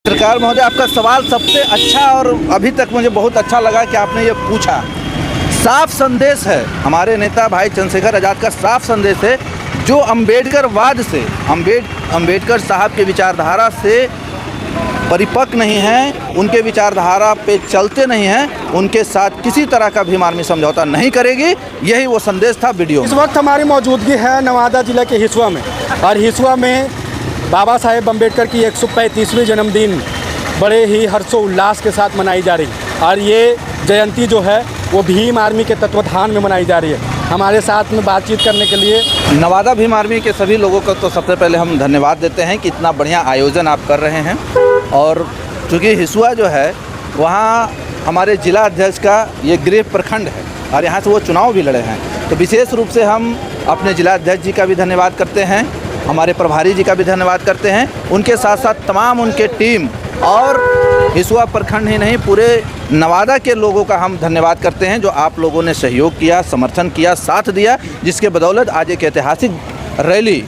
सरकार महोदय, आपका सवाल सबसे अच्छा और अभी तक मुझे बहुत अच्छा लगा कि आपने ये पूछा। साफ संदेश है हमारे नेता भाई चंद्रशेखर आज़ाद का, साफ संदेश है जो अम्बेडकरवाद से अम्बेडकर साहब के विचारधारा से परिपक्व नहीं हैं, उनके विचारधारा पे चलते नहीं हैं, उनके साथ किसी तरह का भी आर्मी समझौता नहीं करेगी। यही वो संदेश था वीडियो। इस वक्त हमारी मौजूदगी है नवादा जिले के हिसुआ में, और हिसुआ में बाबा साहेब अम्बेडकर की 135वीं जन्मदिन बड़े ही हर्षोल्लास के साथ मनाई जा रही है। और ये जयंती जो है वो भीम आर्मी के तत्वाधान में मनाई जा रही है। हमारे साथ में बातचीत करने के लिए नवादा भीम आर्मी के सभी लोगों को तो सबसे पहले हम धन्यवाद देते हैं कि इतना बढ़िया आयोजन आप कर रहे हैं। और चूँकि हिसुआ जो है वहाँ हमारे जिला अध्यक्ष का ये गृह प्रखंड है और यहाँ से वो चुनाव भी लड़े हैं, तो विशेष रूप से हम अपने जिला अध्यक्ष जी का भी धन्यवाद करते हैं, हमारे प्रभारी जी का भी धन्यवाद करते हैं, उनके साथ साथ तमाम उनके टीम और हिसुआ प्रखंड ही नहीं पूरे नवादा के लोगों का हम धन्यवाद करते हैं जो आप लोगों ने सहयोग किया, समर्थन किया, साथ दिया, जिसके बदौलत आज एक ऐतिहासिक रैली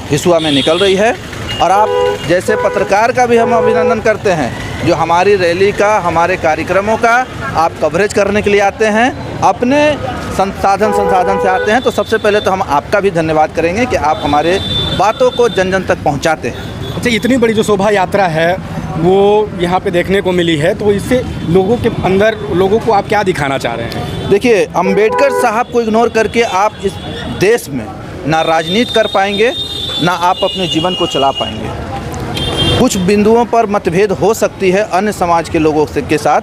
हिसुआ में निकल रही है। और आप जैसे पत्रकार का भी हम अभिनंदन करते हैं जो हमारी रैली का, हमारे कार्यक्रमों का आप कवरेज करने के लिए आते हैं, अपने संसाधन से आते हैं। तो सबसे पहले तो हम आपका भी धन्यवाद करेंगे कि आप हमारे बातों को जन जन तक पहुंचाते हैं। अच्छा, इतनी बड़ी जो शोभा यात्रा है वो यहाँ पे देखने को मिली है, तो इससे लोगों के अंदर लोगों को आप क्या दिखाना चाह रहे हैं? देखिए, अम्बेडकर साहब को इग्नोर करके आप इस देश में ना राजनीति कर पाएंगे, ना आप अपने जीवन को चला पाएंगे। कुछ बिंदुओं पर मतभेद हो सकती है अन्य समाज के लोगों के साथ,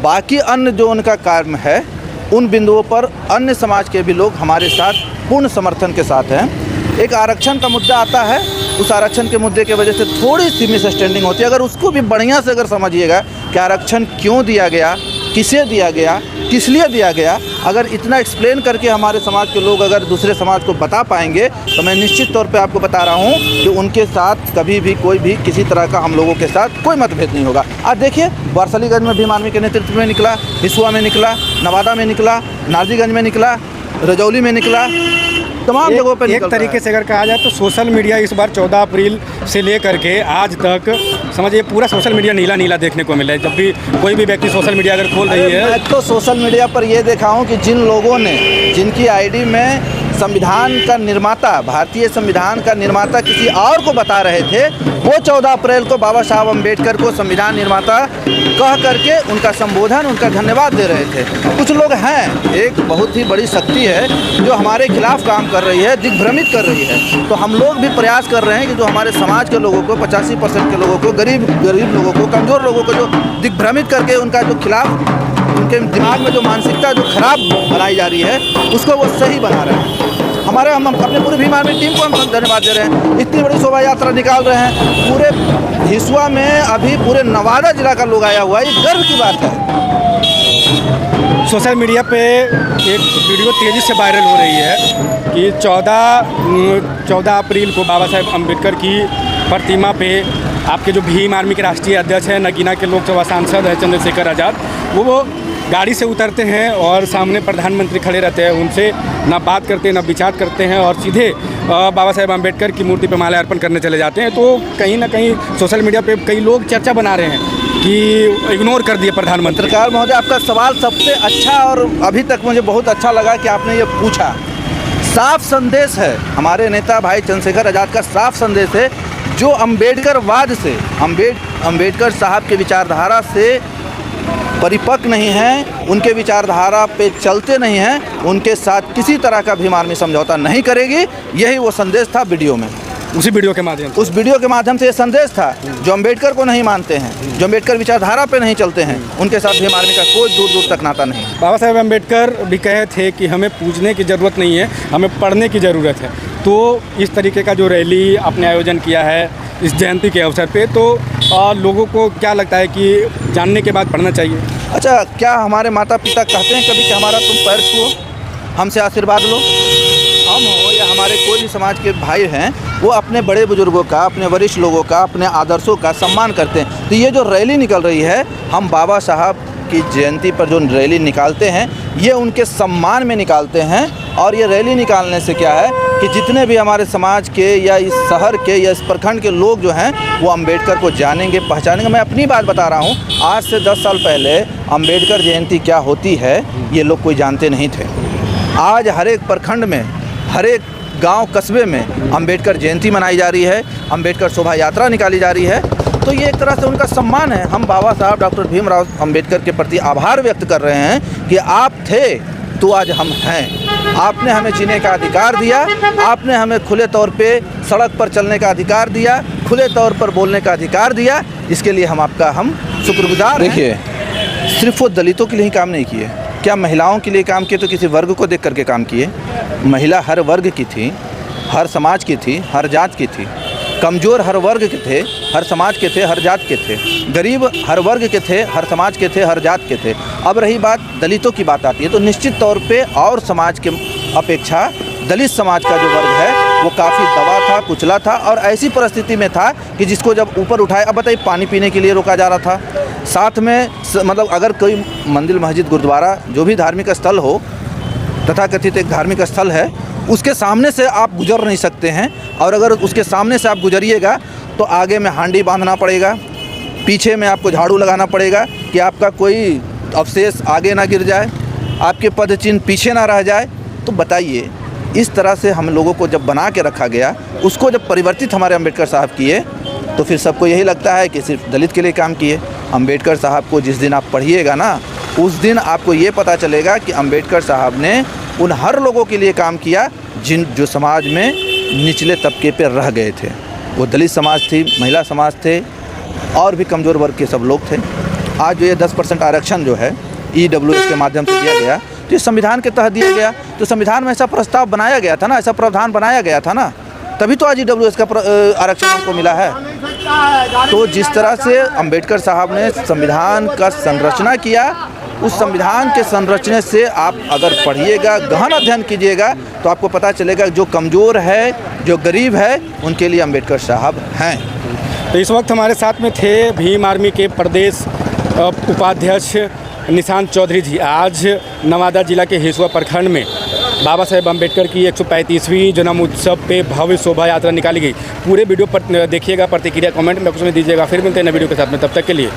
बाकी अन्य जो उनका कार्य है उन बिंदुओं पर अन्य समाज के भी लोग हमारे साथ पूर्ण समर्थन के साथ हैं। एक आरक्षण का मुद्दा आता है, उस आरक्षण के मुद्दे की वजह से थोड़ी सी मिसअंडरस्टैंडिंग होती है। अगर उसको भी बढ़िया से अगर समझिएगा कि आरक्षण क्यों दिया गया, किसे दिया गया, किस लिए दिया गया, अगर इतना एक्सप्लेन करके हमारे समाज के लोग अगर दूसरे समाज को बता पाएंगे तो मैं निश्चित तौर पे आपको बता रहा हूँ कि उनके साथ कभी भी कोई भी किसी तरह का हम लोगों के साथ कोई मतभेद नहीं होगा। आज देखिए, वारसलीगंज में भीम आर्मी के नेतृत्व में निकला, हिसुआ में निकला, नवादा में निकला, नारजीगंज में निकला, रजौली में निकला, तमाम जगहों पर एक तरीके से अगर कहा जाए तो सोशल मीडिया इस बार 14 अप्रैल से लेकर के आज तक समझिए पूरा सोशल मीडिया नीला नीला देखने को मिला है। जब भी कोई भी व्यक्ति सोशल मीडिया अगर खोल रही है, मैं तो सोशल मीडिया पर ये देखा हूँ कि जिन लोगों ने, जिनकी आईडी में संविधान का निर्माता, भारतीय संविधान का निर्माता किसी और को बता रहे थे, वो 14 अप्रैल को बाबा साहब अम्बेडकर को संविधान निर्माता कह करके उनका संबोधन, उनका धन्यवाद दे रहे थे। कुछ लोग हैं, एक बहुत ही बड़ी शक्ति है जो हमारे खिलाफ काम कर रही है, दिग्भ्रमित कर रही है। तो हम लोग भी प्रयास कर रहे हैं कि जो हमारे समाज के लोगों को, 85% के लोगों को, गरीब लोगों को, कमज़ोर लोगों को जो दिग्भ्रमित करके उनका जो खिलाफ, उनके दिमाग में जो मानसिकता जो खराब बनाई जा रही है उसको वो सही बना रहे हैं। हम अपने पूरी भीम आर्मी टीम को हम धन्यवाद दे रहे हैं। इतनी बड़ी शोभा यात्रा निकाल रहे हैं, पूरे हिसुआ में अभी पूरे नवादा जिला का लोग आया हुआ है, ये गर्व की बात है। सोशल मीडिया पे एक वीडियो तेज़ी से वायरल हो रही है कि 14 अप्रैल को बाबा साहेब अम्बेडकर की प्रतिमा पे आपके जो भीम आर्मी के राष्ट्रीय अध्यक्ष हैं, नगीना के लोकसभा सांसद हैं चंद्रशेखर आज़ाद, वो गाड़ी से उतरते हैं और सामने प्रधानमंत्री खड़े रहते हैं, उनसे ना बात करते हैं, ना विचार करते हैं और सीधे बाबा साहेब अम्बेडकर की मूर्ति पर माल्या अर्पण करने चले जाते हैं। तो कहीं ना कहीं सोशल मीडिया पे कई लोग चर्चा बना रहे हैं कि इग्नोर कर दिए प्रधानमंत्री। सरकार महोदय, आपका सवाल सबसे अच्छा और अभी तक मुझे बहुत अच्छा लगा कि आपने ये पूछा। साफ संदेश है हमारे नेता भाई चंद्रशेखर आज़ाद का, साफ संदेश है जो अम्बेडकरवाद से अम्बेडकर साहब के विचारधारा से परिपक्व नहीं हैं, उनके विचारधारा पे चलते नहीं हैं, उनके साथ किसी तरह का भीम आर्मी समझौता नहीं करेगी। यही वो संदेश था वीडियो में। उस वीडियो के माध्यम से ये संदेश था जो अम्बेडकर को नहीं मानते हैं, जो अम्बेडकर विचारधारा पे नहीं चलते हैं, उनके साथ भीम आर्मी का कोई दूर दूर तक नाता नहीं। बाबा साहेब अम्बेडकर भी कहे थे कि हमें पूजने की ज़रूरत नहीं है, हमें पढ़ने की ज़रूरत है। तो इस तरीके का जो रैली आपने आयोजन किया है इस जयंती के अवसर पे, तो लोगों को क्या लगता है कि जानने के बाद पढ़ना चाहिए? अच्छा, क्या हमारे माता पिता कहते हैं कभी कि हमारा तुम पैर छुओ, हमसे आशीर्वाद लो? हम हो या हमारे कोई भी समाज के भाई हैं, वो अपने बड़े बुजुर्गों का, अपने वरिष्ठ लोगों का, अपने आदर्शों का सम्मान करते हैं। तो ये जो रैली निकल रही है, हम बाबा साहब की जयंती पर जो रैली निकालते हैं ये उनके सम्मान में निकालते हैं। और ये रैली निकालने से क्या है कि जितने भी हमारे समाज के या इस शहर के या इस प्रखंड के लोग जो हैं वो अंबेडकर को जानेंगे, पहचानेंगे। मैं अपनी बात बता रहा हूँ, आज से 10 साल पहले अंबेडकर जयंती क्या होती है ये लोग कोई जानते नहीं थे। आज हर एक प्रखंड में, हर एक गांव कस्बे में अंबेडकर जयंती मनाई जा रही है, अंबेडकर शोभा यात्रा निकाली जा रही है। तो ये एक तरह से उनका सम्मान है। हम बाबा साहब डॉक्टर भीमराव अंबेडकर के प्रति आभार व्यक्त कर रहे हैं कि आप थे तो आज हम हैं। आपने हमें जीने का अधिकार दिया, आपने हमें खुले तौर पे सड़क पर चलने का अधिकार दिया, खुले तौर पर बोलने का अधिकार दिया। इसके लिए हम शुक्रगुजार हैं। देखिए, सिर्फ वो दलितों के लिए ही काम नहीं किए, क्या महिलाओं के लिए काम किए तो किसी वर्ग को देख करके काम किए? महिला हर वर्ग की थी, हर समाज की थी, हर जात की थी। कमज़ोर हर वर्ग के थे, हर समाज के थे, हर जात के थे। गरीब हर वर्ग के थे, हर समाज के थे, हर जात के थे। अब रही बात दलितों की बात आती है तो निश्चित तौर पे और समाज के अपेक्षा दलित समाज का जो वर्ग है वो काफ़ी दबा था, कुचला था और ऐसी परिस्थिति में था कि जिसको जब ऊपर उठाए, अब बताइए, पानी पीने के लिए रोका जा रहा था। साथ में मतलब अगर कोई मंदिर, मस्जिद, गुरुद्वारा जो भी धार्मिक स्थल हो, तथाकथित एक धार्मिक स्थल है, उसके सामने से आप गुजर नहीं सकते हैं। और अगर उसके सामने से आप गुजरिएगा तो आगे में हांडी बांधना पड़ेगा, पीछे में आपको झाड़ू लगाना पड़ेगा कि आपका कोई अवशेष आगे ना गिर जाए, आपके पदचिन्ह पीछे ना रह जाए। तो बताइए, इस तरह से हम लोगों को जब बना के रखा गया, उसको जब परिवर्तित हमारे अंबेडकर साहब किए तो फिर सबको यही लगता है कि सिर्फ दलित के लिए काम किए। अंबेडकर साहब को जिस दिन आप पढ़िएगा ना, उस दिन आपको ये पता चलेगा कि अंबेडकर साहब ने उन हर लोगों के लिए काम किया जो समाज में निचले तबके पर रह गए थे। वो दलित समाज थी, महिला समाज थे और भी कमज़ोर वर्ग के सब लोग थे। आज जो ये 10% आरक्षण जो है EWS के माध्यम से दिया गया, तो ये संविधान के तहत दिया गया। तो संविधान में ऐसा प्रस्ताव बनाया गया था ना, ऐसा प्रावधान बनाया गया था ना, तभी तो आज EWS का आरक्षण हमको मिला है। तो जिस तरह से अंबेडकर साहब ने संविधान का संरचना किया, उस संविधान के संरचने से आप अगर पढ़िएगा, गहन अध्ययन कीजिएगा तो आपको पता चलेगा जो कमज़ोर है, जो गरीब है, उनके लिए अंबेडकर साहब हैं। तो इस वक्त हमारे साथ में थे भीम आर्मी के प्रदेश उपाध्यक्ष निशांत चौधरी जी। आज नवादा जिला के हिसुआ प्रखंड में बाबा साहेब अम्बेडकर की 135वीं जन्म उत्सव पे भव्य शोभा यात्रा निकाली गई। पूरे वीडियो पर देखिएगा, प्रतिक्रिया कमेंट में कुछ में दीजिएगा। फिर मिलते हैं नए वीडियो के साथ में, तब तक के लिए।